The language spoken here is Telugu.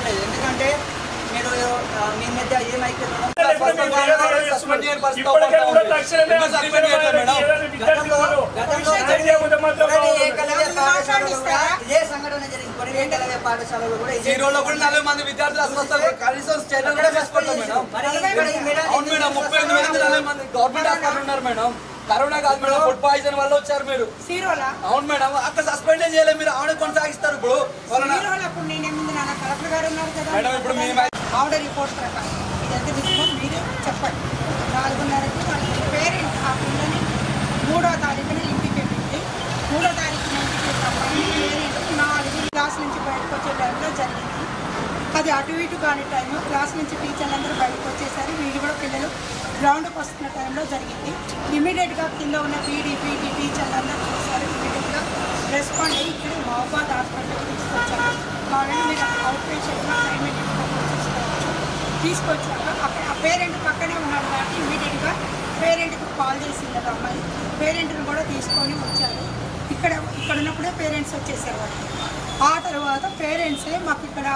చెప్పట్లేదు, ఎందుకంటే మీరు మీ మధ్య ఏమైతే ఇదే సంఘటన జరిగింది. కొరివేంకలవ్య పాఠశాలలో కూడా జీరోలో కూడా 40 మంది విద్యార్థులు అసలు కనీసం స్టేట్ కూడా చేసుకోవట్లేదు మేడం. అవును మేడం, 38 మంది గవర్నమెంట్ హాస్పిటల్ ఉన్నారు మేడం. కరోనా కాదు మేడం, ఫుడ్ పాయిజన్ వల్ల వచ్చారు మీరు. అవును మేడం, అక్కడ సస్పెండ్ చేయలేదు మీరు, ఆవిడ కొనసాగిస్తారు. ఇప్పుడు మేడం ఇప్పుడు మేము ఆవిడ రిపోర్ట్ ప్రకారం ఇదంతా నిజమో మీరు చెప్పండి. 4:30కి వాళ్ళ పేరెంట్ ఆ పిల్లని 3వ తారీఖున ఇంటికి వెళ్ళింది. 3వ తారీఖున ఇంటికి వెళ్ళినప్పుడు పేరెంట్ 4 క్లాస్ నుంచి బయటకు వచ్చే టైంలో జరిగింది. అది అటు ఇటు కాని టైం, క్లాస్ నుంచి టీచర్లందరూ బయటకు వచ్చేసారు. వీళ్ళు కూడా పిల్లలు గ్రౌండ్కి వస్తున్న టైంలో జరిగింది. ఇమీడియట్గా కింద ఉన్న పీటీ టీచర్లందరూ చూసారు. ఇమీడియట్గా రెస్పాండ్ అయ్యి ఇక్కడ మహబాద్ హాస్పిటల్కి తీసుకొచ్చారు. వాళ్ళని మీరు అవుట్ పేషెంట్గా ట్రైన్మెంట్ తీసుకొచ్చాక అక్కడ ఆ పేరెంట్ పక్కనే ఉన్నాడు కాబట్టి ఇమీడియట్గా పేరెంట్కి కాల్ చేసింది అది అమ్మాయి. పేరెంట్ని కూడా తీసుకొని వచ్చారు. ఇక్కడ ఉన్నప్పుడే పేరెంట్స్ వచ్చేసారు. ఆ తర్వాత పేరెంట్సే మాకు ఇక్కడ